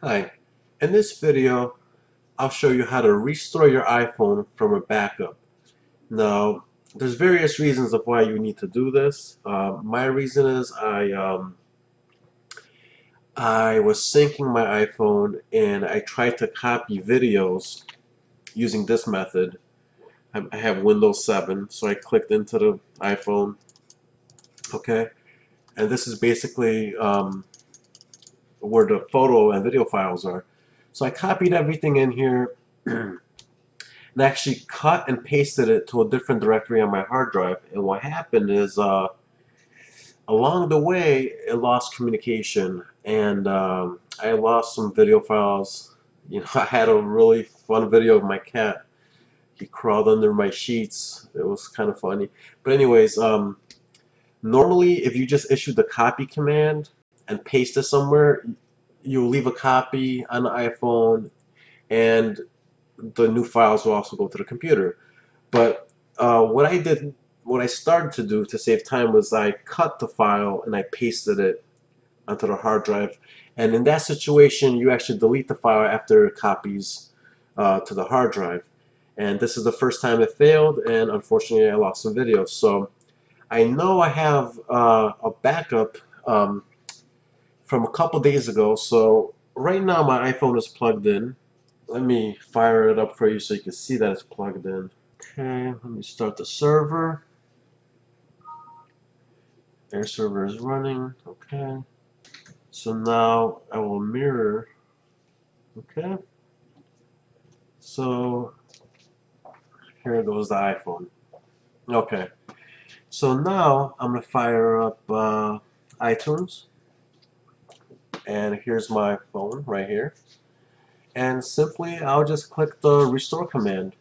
Hi, in this video I'll show you how to restore your iPhone from a backup. Now there's various reasons of why you need to do this. My reason is I was syncing my iPhone and I tried to copy videos using this method. I have Windows 7, so I clicked into the iPhone, okay, and this is basically where the photo and video files are. So I copied everything in here and actually cut and pasted it to a different directory on my hard drive. And what happened is, along the way, it lost communication, and I lost some video files. You know, I had a really fun video of my cat. He crawled under my sheets. It was kind of funny. But anyways, normally if you just issue the copy command and paste it somewhere, you'll leave a copy on the iPhone, and the new files will also go to the computer. But what I started to do to save time was I cut the file and I pasted it onto the hard drive. And in that situation, you actually delete the file after it copies to the hard drive. And this is the first time it failed, and unfortunately, I lost some videos. So I know I have a backup from a couple days ago. So right now, my iPhone is plugged in. Let me fire it up for you so you can see that it's plugged in. Okay, let me start the server. Air server is running. Okay. So now I will mirror. Okay. So here goes the iPhone. Okay. So now I'm gonna fire up iTunes, and here's my phone right here. And simply I'll just click the restore command.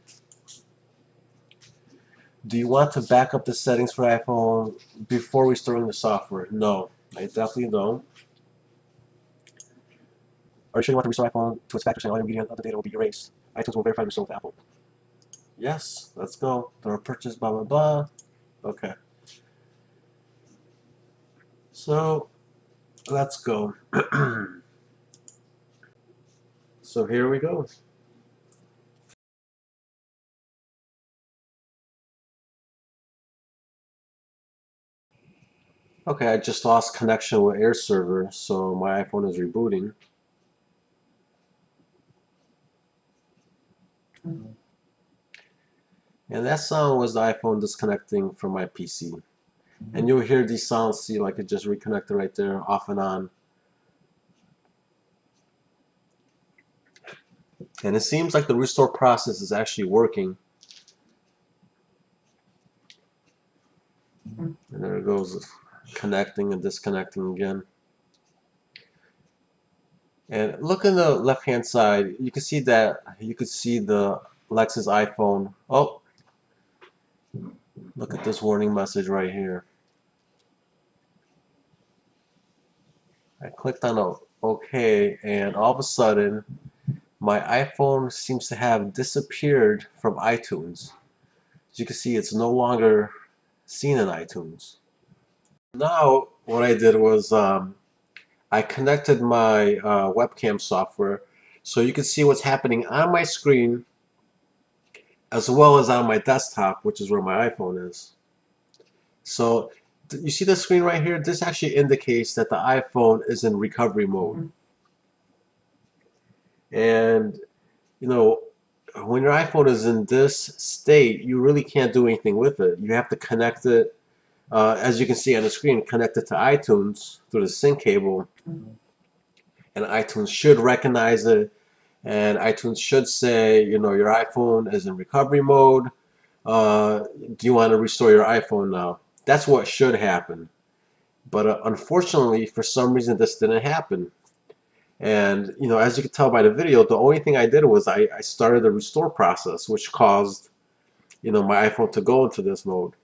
Do you want to back up the settings for iPhone before restoring the software? No, I definitely don't. Or should you want to restore iPhone to its factory saying all your media and other data will be erased? iTunes will verify the restore with Apple. Yes, let's go. Door purchase, blah, blah, blah. Okay. So, let's go. So here we go. Okay, I just lost connection with Air server, so my iPhone is rebooting. And that sound was the iPhone disconnecting from my PC. And you'll hear these sounds, see, like it just reconnected right there, off and on. And it seems like the restore process is actually working. And there it goes, connecting and disconnecting again. And look in the left-hand side, you can see that you could see the Lexus iPhone. Oh, look at this warning message right here. I clicked on OK, and all of a sudden, my iPhone seems to have disappeared from iTunes. As you can see, it's no longer seen in iTunes. Now, what I did was I connected my webcam software so you can see what's happening on my screen as well as on my desktop, which is where my iPhone is. So you see the screen right here? This actually indicates that the iPhone is in recovery mode. And you know, when your iPhone is in this state, you really can't do anything with it. You have to connect it, as you can see on the screen, connect it to iTunes through the sync cable. And iTunes should recognize it, and iTunes should say, you know, your iPhone is in recovery mode. Do you want to restore your iPhone now? That's what should happen. But unfortunately, for some reason, this didn't happen. And you know, as you can tell by the video, the only thing I did was I started the restore process, which caused, you know, my iPhone to go into this mode.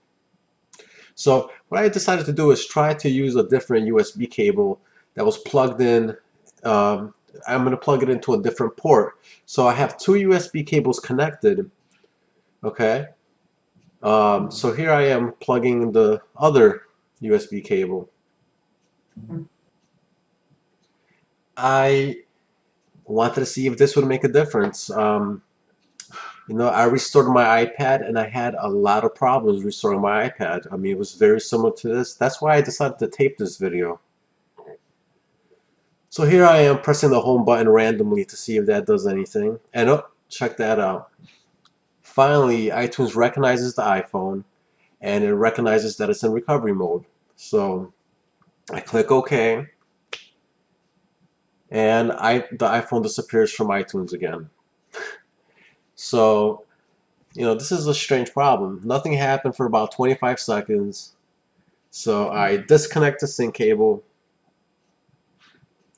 So what I decided to do is try to use a different USB cable that was plugged in. I'm going to plug it into a different port. So I have two USB cables connected. Okay. So here I am plugging the other USB cable. I wanted to see if this would make a difference. You know, I restored my iPad and I had a lot of problems restoring my iPad. I mean, it was very similar to this. That's why I decided to tape this video. So here I am pressing the home button randomly to see if that does anything. And oh, check that out. Finally, iTunes recognizes the iPhone and it recognizes that it's in recovery mode. So I click OK and the iPhone disappears from iTunes again. So, you know, this is a strange problem. Nothing happened for about 25 seconds. So I disconnect the sync cable.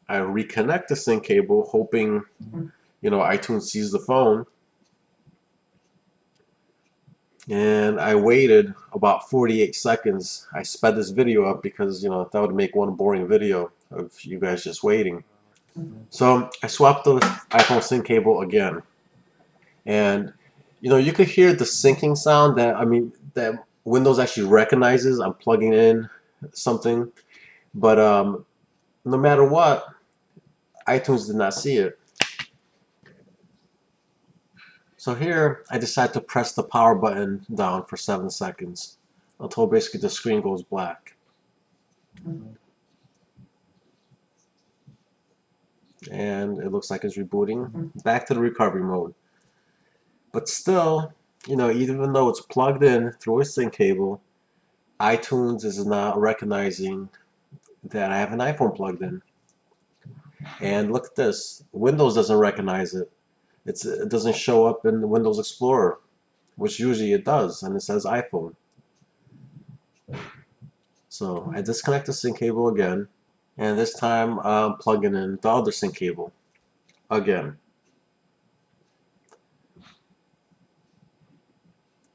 I reconnect the sync cable, hoping, you know, iTunes sees the phone. And I waited about 48 seconds. I sped this video up because, you know, that would make one boring video of you guys just waiting. So I swapped the iPhone sync cable again. And, you know, you could hear the syncing sound that, I mean, that Windows actually recognizes I'm plugging in something. But no matter what, iTunes did not see it. So here, I decide to press the power button down for 7 seconds until basically the screen goes black. And it looks like it's rebooting back to the recovery mode. But still, you know, even though it's plugged in through a sync cable, iTunes is not recognizing that I have an iPhone plugged in. And look at this, Windows doesn't recognize it. It doesn't show up in the Windows Explorer, which usually it does, and it says iPhone. So I disconnect the sync cable again, and this time I'm plugging in the other sync cable again.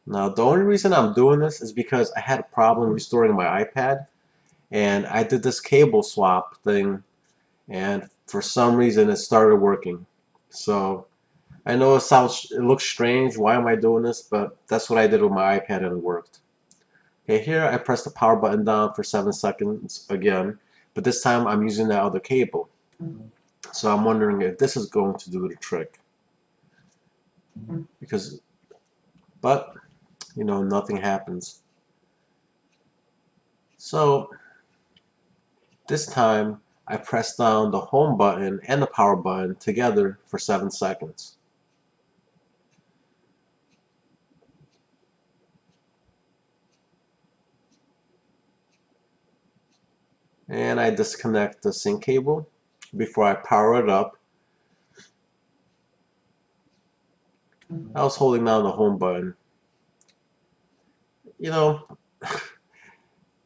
Now the only reason I'm doing this is because I had a problem restoring my iPad, and I did this cable swap thing, and for some reason it started working. So I know it looks strange, why am I doing this, but that's what I did with my iPad and it worked. Okay, here I press the power button down for 7 seconds again, but this time I'm using that other cable. So I'm wondering if this is going to do the trick. But, you know, nothing happens. So this time I press down the home button and the power button together for 7 seconds. And I disconnect the sync cable before I power it up. I was holding down the home button. You know,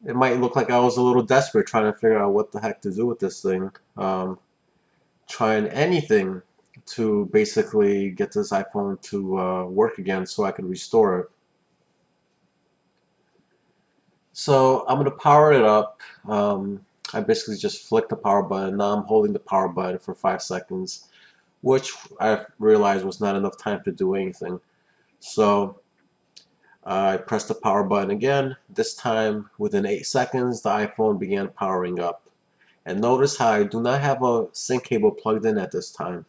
it might look like I was a little desperate trying to figure out what the heck to do with this thing. Trying anything to basically get this iPhone to work again so I can restore it. So I'm going to power it up. I basically just flick the power button. Now I'm holding the power button for 5 seconds, which I realized was not enough time to do anything. So I pressed the power button again. This time, within 8 seconds, the iPhone began powering up. And notice how I do not have a sync cable plugged in at this time.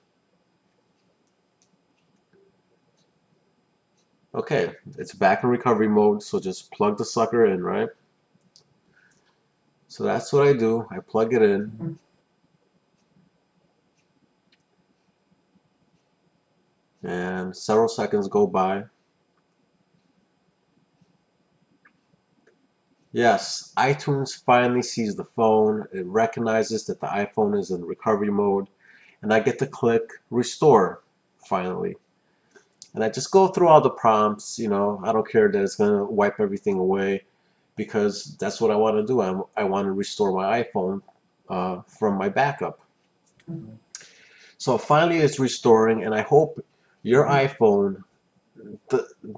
Okay, it's back in recovery mode, so just plug the sucker in, right? So that's what I do. I plug it in. And several seconds go by. Yes, iTunes finally sees the phone. It recognizes that the iPhone is in recovery mode. And I get to click Restore, finally. And I just go through all the prompts, you know, I don't care that it's going to wipe everything away because that's what I want to do. I want to restore my iPhone from my backup. So finally it's restoring, and I hope your iPhone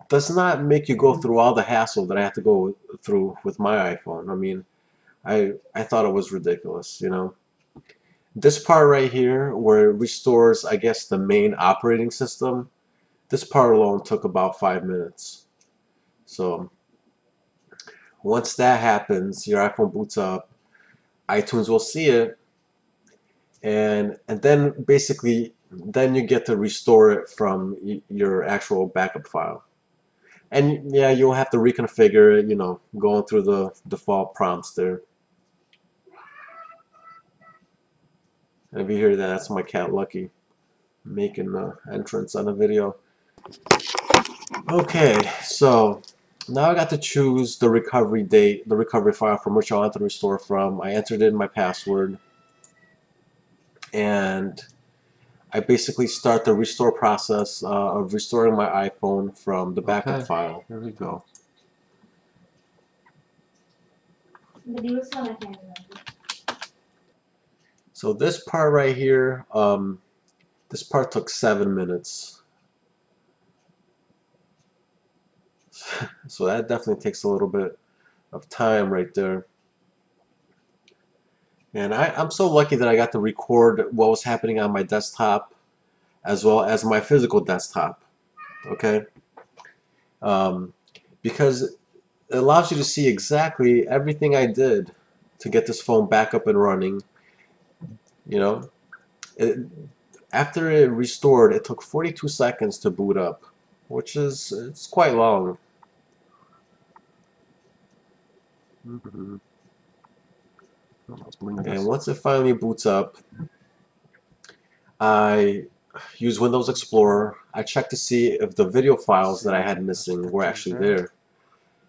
does not make you go through all the hassle that I have to go through with my iPhone. I mean, I thought it was ridiculous, you know. This part right here where it restores, I guess, the main operating system, this part alone took about 5 minutes. So once that happens, your iPhone boots up, iTunes will see it, and then basically then you get to restore it from your actual backup file. And yeah, you'll have to reconfigure it, you know, going through the default prompts there. And if you hear that, that's my cat Lucky making an entrance on the video. Okay, so now I got to choose the recovery date, the recovery file from which I want to restore from. I entered in my password, and I basically start the restore process of restoring my iPhone from the backup file. Here we go. So this part right here, this part took 7 minutes. So that definitely takes a little bit of time right there. And I'm so lucky that I got to record what was happening on my desktop as well as my physical desktop. Okay? Because it allows you to see exactly everything I did to get this phone back up and running. You know, after it restored, it took 42 seconds to boot up, which is it's quite long. And once it finally boots up, I use Windows Explorer. I check to see if the video files that I had missing were actually there.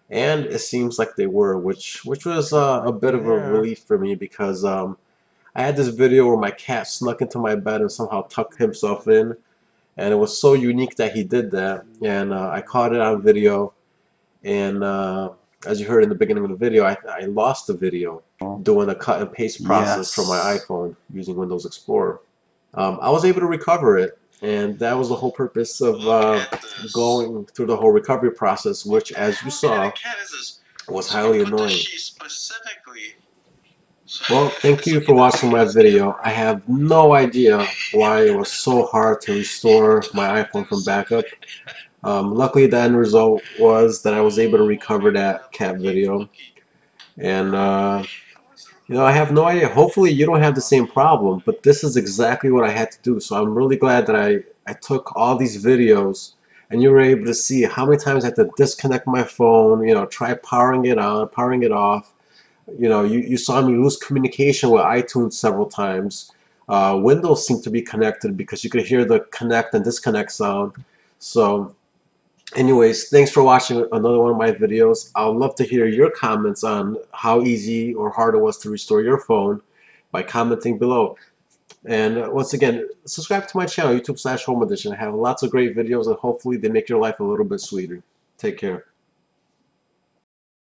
And it seems like they were, which was a bit of a relief for me, because I had this video where my cat snuck into my bed and somehow tucked himself in, and it was so unique that he did that, and I caught it on video, and as you heard in the beginning of the video, I lost the video doing a cut and paste process from my iPhone using Windows Explorer. I was able to recover it, and that was the whole purpose of going through the whole recovery process, which, as you saw, was highly annoying. Well, thank you for watching my video. I have no idea why it was so hard to restore my iPhone from backup. Luckily, the end result was that I was able to recover that cat video. And, you know, I have no idea. Hopefully, you don't have the same problem, but this is exactly what I had to do. So I'm really glad that I took all these videos, and you were able to see how many times I had to disconnect my phone, you know, try powering it on, powering it off. You know, you saw me lose communication with iTunes several times. Windows seemed to be connected because you could hear the connect and disconnect sound. So anyways, thanks for watching another one of my videos. I'd love to hear your comments on how easy or hard it was to restore your phone by commenting below. And once again, subscribe to my channel, YouTube/Home Edition. I have lots of great videos, and hopefully they make your life a little bit sweeter. Take care.